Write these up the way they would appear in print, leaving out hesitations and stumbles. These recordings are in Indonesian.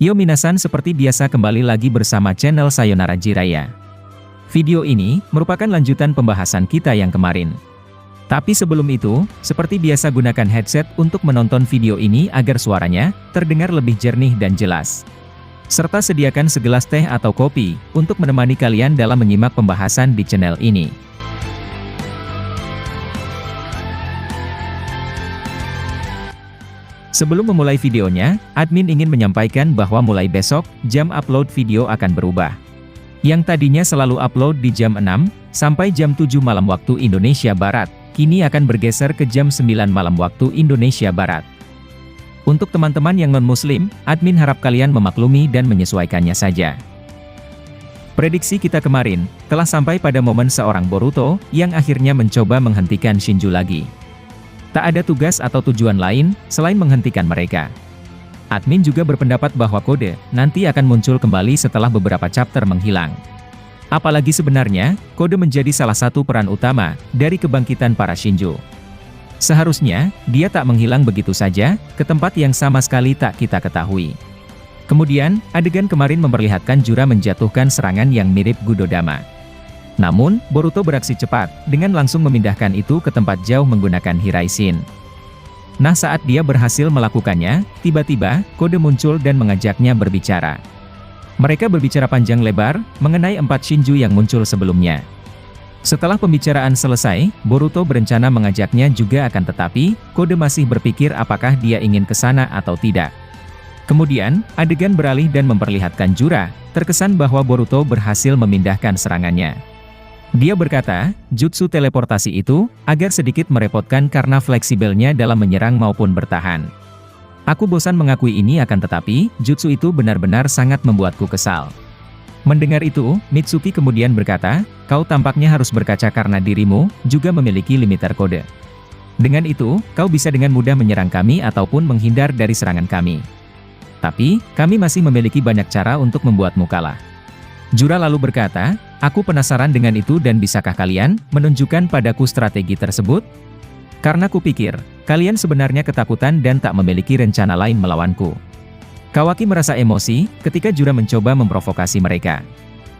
Yo minasan, seperti biasa kembali lagi bersama channel Sayonara Jiraiya. Video ini merupakan lanjutan pembahasan kita yang kemarin. Tapi sebelum itu, seperti biasa gunakan headset untuk menonton video ini agar suaranya terdengar lebih jernih dan jelas. Serta sediakan segelas teh atau kopi untuk menemani kalian dalam menyimak pembahasan di channel ini. Sebelum memulai videonya, admin ingin menyampaikan bahwa mulai besok, jam upload video akan berubah. Yang tadinya selalu upload di jam 6, sampai jam 7 malam waktu Indonesia Barat, kini akan bergeser ke jam 9 malam waktu Indonesia Barat. Untuk teman-teman yang non-muslim, admin harap kalian memaklumi dan menyesuaikannya saja. Prediksi kita kemarin, telah sampai pada momen seorang Boruto, yang akhirnya mencoba menghentikan Shinju lagi. Tak ada tugas atau tujuan lain, selain menghentikan mereka. Admin juga berpendapat bahwa kode nanti akan muncul kembali setelah beberapa chapter menghilang. Apalagi sebenarnya, kode menjadi salah satu peran utama dari kebangkitan para Shinju. Seharusnya, dia tak menghilang begitu saja, ke tempat yang sama sekali tak kita ketahui. Kemudian, adegan kemarin memperlihatkan Jura menjatuhkan serangan yang mirip Gudodama. Namun, Boruto beraksi cepat, dengan langsung memindahkan itu ke tempat jauh menggunakan Hiraishin. Nah, saat dia berhasil melakukannya, tiba-tiba, kode muncul dan mengajaknya berbicara. Mereka berbicara panjang lebar, mengenai 4 Shinju yang muncul sebelumnya. Setelah pembicaraan selesai, Boruto berencana mengajaknya juga, akan tetapi, kode masih berpikir apakah dia ingin ke sana atau tidak. Kemudian, adegan beralih dan memperlihatkan Jura, terkesan bahwa Boruto berhasil memindahkan serangannya. Dia berkata, jutsu teleportasi itu, agar sedikit merepotkan karena fleksibelnya dalam menyerang maupun bertahan. Aku bosan mengakui ini, akan tetapi, jutsu itu benar-benar sangat membuatku kesal. Mendengar itu, Mitsuki kemudian berkata, kau tampaknya harus berkaca karena dirimu juga memiliki limiter kode. Dengan itu, kau bisa dengan mudah menyerang kami ataupun menghindar dari serangan kami. Tapi, kami masih memiliki banyak cara untuk membuatmu kalah. Jura lalu berkata, aku penasaran dengan itu dan bisakah kalian menunjukkan padaku strategi tersebut? Karena kupikir, kalian sebenarnya ketakutan dan tak memiliki rencana lain melawanku. Kawaki merasa emosi ketika Jura mencoba memprovokasi mereka.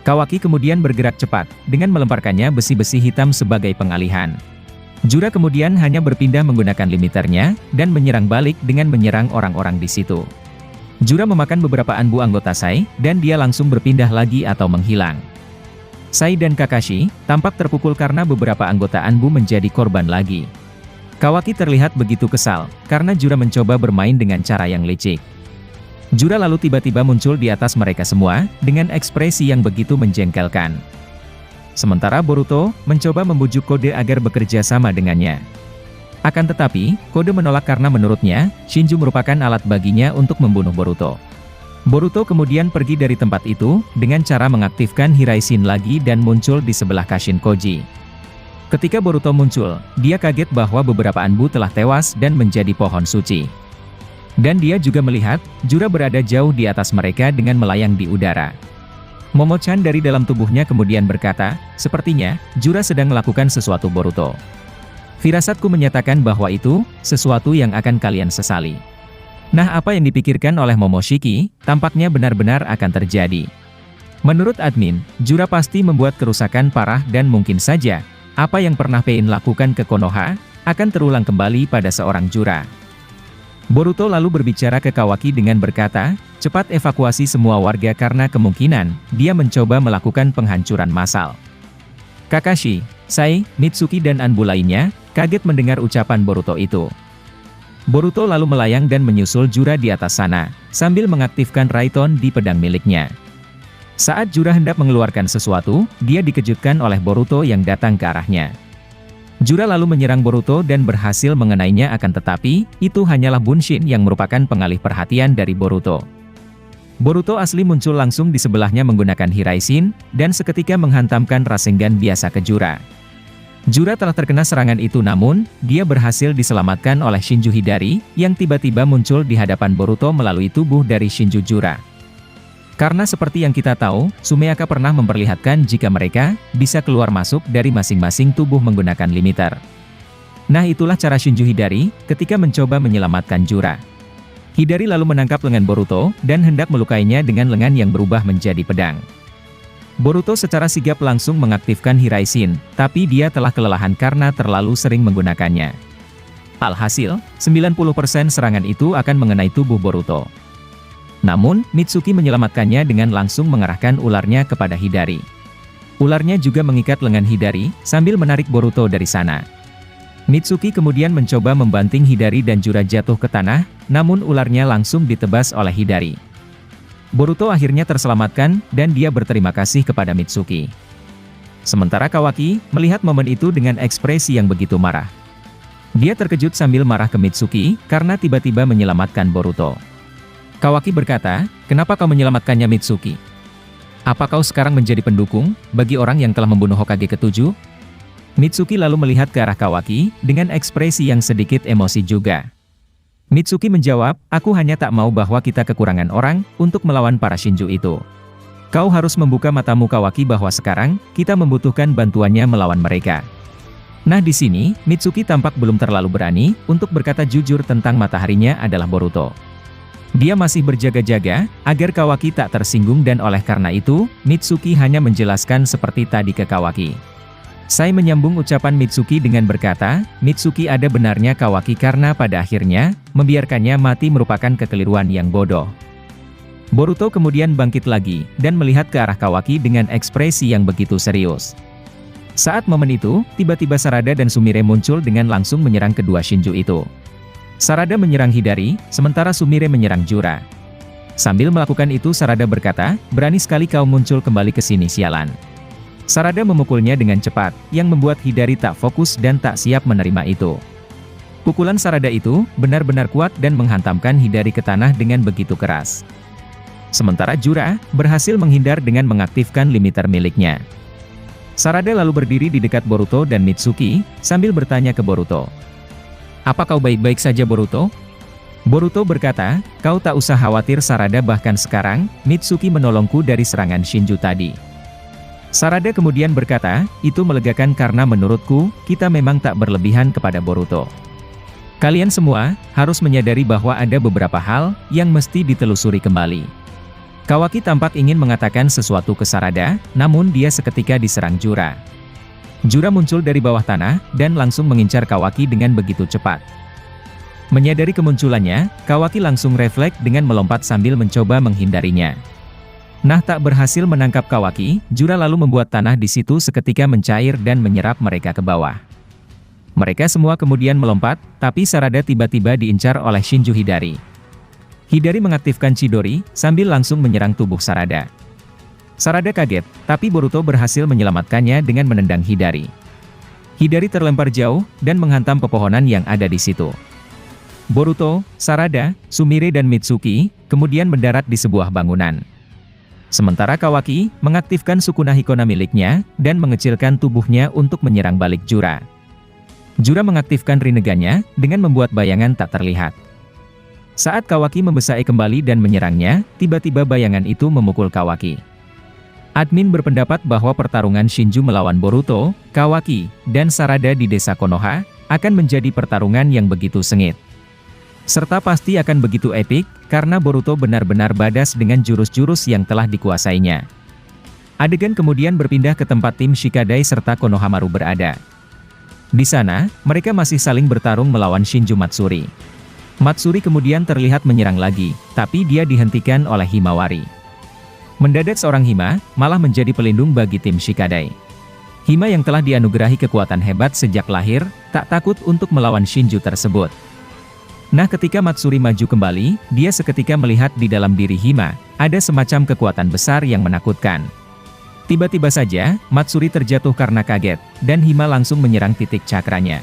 Kawaki kemudian bergerak cepat, dengan melemparkannya besi-besi hitam sebagai pengalihan. Jura kemudian hanya berpindah menggunakan limiternya, dan menyerang balik dengan menyerang orang-orang di situ. Jura memakan beberapa anbu anggota Sai, dan dia langsung berpindah lagi atau menghilang. Sai dan Kakashi tampak terpukul karena beberapa anggota anbu menjadi korban lagi. Kawaki terlihat begitu kesal, karena Jura mencoba bermain dengan cara yang licik. Jura lalu tiba-tiba muncul di atas mereka semua, dengan ekspresi yang begitu menjengkelkan. Sementara Boruto mencoba membujuk kode agar bekerja sama dengannya. Akan tetapi, kode menolak karena menurutnya, Shinju merupakan alat baginya untuk membunuh Boruto. Boruto kemudian pergi dari tempat itu, dengan cara mengaktifkan Hiraishin lagi dan muncul di sebelah Kashin Koji. Ketika Boruto muncul, dia kaget bahwa beberapa anbu telah tewas dan menjadi pohon suci. Dan dia juga melihat, Jura berada jauh di atas mereka dengan melayang di udara. Momo-chan dari dalam tubuhnya kemudian berkata, sepertinya, Jura sedang melakukan sesuatu Boruto. Firasatku menyatakan bahwa itu, sesuatu yang akan kalian sesali. Nah, apa yang dipikirkan oleh Momoshiki, tampaknya benar-benar akan terjadi. Menurut admin, Jura pasti membuat kerusakan parah dan mungkin saja, apa yang pernah Pain lakukan ke Konoha, akan terulang kembali pada seorang Jura. Boruto lalu berbicara ke Kawaki dengan berkata, cepat evakuasi semua warga karena kemungkinan, dia mencoba melakukan penghancuran massal. Kakashi, Sai, Mitsuki dan anbu lainnya, kaget mendengar ucapan Boruto itu. Boruto lalu melayang dan menyusul Jura di atas sana, sambil mengaktifkan Raiton di pedang miliknya. Saat Jura hendak mengeluarkan sesuatu, dia dikejutkan oleh Boruto yang datang ke arahnya. Jura lalu menyerang Boruto dan berhasil mengenainya, akan tetapi, itu hanyalah Bunshin yang merupakan pengalih perhatian dari Boruto. Boruto asli muncul langsung di sebelahnya menggunakan Hiraishin, dan seketika menghantamkan Rasengan biasa ke Jura. Jura telah terkena serangan itu, namun, dia berhasil diselamatkan oleh Shinju Hidari, yang tiba-tiba muncul di hadapan Boruto melalui tubuh dari Shinju Jura. Karena seperti yang kita tahu, Sumeaka pernah memperlihatkan jika mereka bisa keluar masuk dari masing-masing tubuh menggunakan limiter. Nah, itulah cara Shinju Hidari ketika mencoba menyelamatkan Jura. Hidari lalu menangkap lengan Boruto, dan hendak melukainya dengan lengan yang berubah menjadi pedang. Boruto secara sigap langsung mengaktifkan Hiraishin, tapi dia telah kelelahan karena terlalu sering menggunakannya. Alhasil, 90% serangan itu akan mengenai tubuh Boruto. Namun, Mitsuki menyelamatkannya dengan langsung mengarahkan ularnya kepada Hidari. Ularnya juga mengikat lengan Hidari, sambil menarik Boruto dari sana. Mitsuki kemudian mencoba membanting Hidari dan Jura jatuh ke tanah, namun ularnya langsung ditebas oleh Hidari. Boruto akhirnya terselamatkan, dan dia berterima kasih kepada Mitsuki. Sementara Kawaki, melihat momen itu dengan ekspresi yang begitu marah. Dia terkejut sambil marah ke Mitsuki, karena tiba-tiba menyelamatkan Boruto. Kawaki berkata, "Kenapa kau menyelamatkannya, Mitsuki? Apa kau sekarang menjadi pendukung, bagi orang yang telah membunuh Hokage ke-7? Mitsuki lalu melihat ke arah Kawaki, dengan ekspresi yang sedikit emosi juga. Mitsuki menjawab, "Aku hanya tak mau bahwa kita kekurangan orang, untuk melawan para Shinju itu. Kau harus membuka matamu Kawaki bahwa sekarang, kita membutuhkan bantuannya melawan mereka." Nah di sini, Mitsuki tampak belum terlalu berani, untuk berkata jujur tentang mataharinya adalah Boruto. Dia masih berjaga-jaga, agar Kawaki tak tersinggung dan oleh karena itu, Mitsuki hanya menjelaskan seperti tadi ke Kawaki. Sai menyambung ucapan Mitsuki dengan berkata, Mitsuki ada benarnya Kawaki karena pada akhirnya, membiarkannya mati merupakan kekeliruan yang bodoh. Boruto kemudian bangkit lagi, dan melihat ke arah Kawaki dengan ekspresi yang begitu serius. Saat momen itu, tiba-tiba Sarada dan Sumire muncul dengan langsung menyerang kedua Shinju itu. Sarada menyerang Hidari, sementara Sumire menyerang Jura. Sambil melakukan itu Sarada berkata, "Berani sekali kau muncul kembali ke sini sialan." Sarada memukulnya dengan cepat, yang membuat Hidari tak fokus dan tak siap menerima itu. Pukulan Sarada itu, benar-benar kuat dan menghantamkan Hidari ke tanah dengan begitu keras. Sementara Jura, berhasil menghindar dengan mengaktifkan limiter miliknya. Sarada lalu berdiri di dekat Boruto dan Mitsuki, sambil bertanya ke Boruto. "Apa kau baik-baik saja Boruto?" Boruto berkata, "Kau tak usah khawatir Sarada, bahkan sekarang, Mitsuki menolongku dari serangan Shinju tadi." Sarada kemudian berkata, "Itu melegakan karena menurutku, kita memang tak berlebihan kepada Boruto. Kalian semua, harus menyadari bahwa ada beberapa hal, yang mesti ditelusuri kembali." Kawaki tampak ingin mengatakan sesuatu ke Sarada, namun dia seketika diserang Jura. Jura muncul dari bawah tanah, dan langsung mengincar Kawaki dengan begitu cepat. Menyadari kemunculannya, Kawaki langsung refleks dengan melompat sambil mencoba menghindarinya. Nah tak berhasil menangkap Kawaki, Jura lalu membuat tanah di situ seketika mencair dan menyerap mereka ke bawah. Mereka semua kemudian melompat, tapi Sarada tiba-tiba diincar oleh Shinju Hidari. Hidari mengaktifkan Chidori, sambil langsung menyerang tubuh Sarada. Sarada kaget, tapi Boruto berhasil menyelamatkannya dengan menendang Hidari. Hidari terlempar jauh, dan menghantam pepohonan yang ada di situ. Boruto, Sarada, Sumire dan Mitsuki, kemudian mendarat di sebuah bangunan. Sementara Kawaki, mengaktifkan Sukuna Hikona miliknya, dan mengecilkan tubuhnya untuk menyerang balik Jura. Jura mengaktifkan Rinnegan-nya, dengan membuat bayangan tak terlihat. Saat Kawaki membesai kembali dan menyerangnya, tiba-tiba bayangan itu memukul Kawaki. Admin berpendapat bahwa pertarungan Shinju melawan Boruto, Kawaki, dan Sarada di desa Konoha, akan menjadi pertarungan yang begitu sengit. Serta pasti akan begitu epik, karena Boruto benar-benar badas dengan jurus-jurus yang telah dikuasainya. Adegan kemudian berpindah ke tempat tim Shikadai serta Konohamaru berada. Di sana, mereka masih saling bertarung melawan Shinju Matsuri. Matsuri kemudian terlihat menyerang lagi, tapi dia dihentikan oleh Himawari. Mendadak seorang Hima, malah menjadi pelindung bagi tim Shikadai. Hima yang telah dianugerahi kekuatan hebat sejak lahir, tak takut untuk melawan Shinju tersebut. Nah ketika Matsuri maju kembali, dia seketika melihat di dalam diri Hima, ada semacam kekuatan besar yang menakutkan. Tiba-tiba saja, Matsuri terjatuh karena kaget, dan Hima langsung menyerang titik cakranya.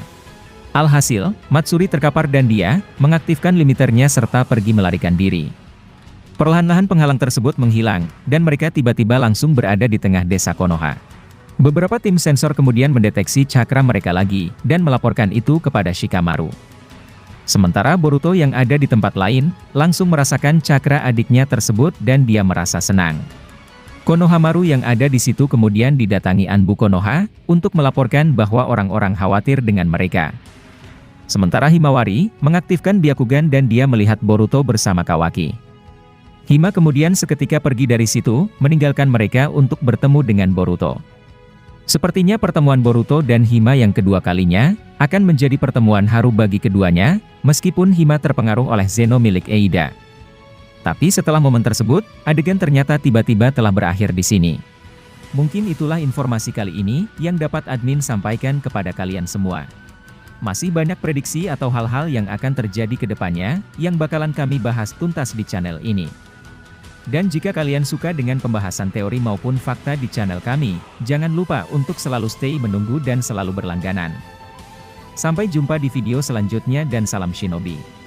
Alhasil, Matsuri terkapar dan dia, mengaktifkan limiternya serta pergi melarikan diri. Perlahan-lahan penghalang tersebut menghilang, dan mereka tiba-tiba langsung berada di tengah desa Konoha. Beberapa tim sensor kemudian mendeteksi cakra mereka lagi, dan melaporkan itu kepada Shikamaru. Sementara Boruto yang ada di tempat lain, langsung merasakan cakra adiknya tersebut dan dia merasa senang. Konohamaru yang ada di situ kemudian didatangi Anbu Konoha, untuk melaporkan bahwa orang-orang khawatir dengan mereka. Sementara Himawari mengaktifkan Byakugan dan dia melihat Boruto bersama Kawaki. Hima kemudian seketika pergi dari situ, meninggalkan mereka untuk bertemu dengan Boruto. Sepertinya pertemuan Boruto dan Hima yang kedua kalinya, akan menjadi pertemuan haru bagi keduanya, meskipun Hima terpengaruh oleh Zeno milik Eida. Tapi setelah momen tersebut, adegan ternyata tiba-tiba telah berakhir di sini. Mungkin itulah informasi kali ini, yang dapat admin sampaikan kepada kalian semua. Masih banyak prediksi atau hal-hal yang akan terjadi ke depannya, yang bakalan kami bahas tuntas di channel ini. Dan jika kalian suka dengan pembahasan teori maupun fakta di channel kami, jangan lupa untuk selalu stay menunggu dan selalu berlangganan. Sampai jumpa di video selanjutnya dan salam Shinobi.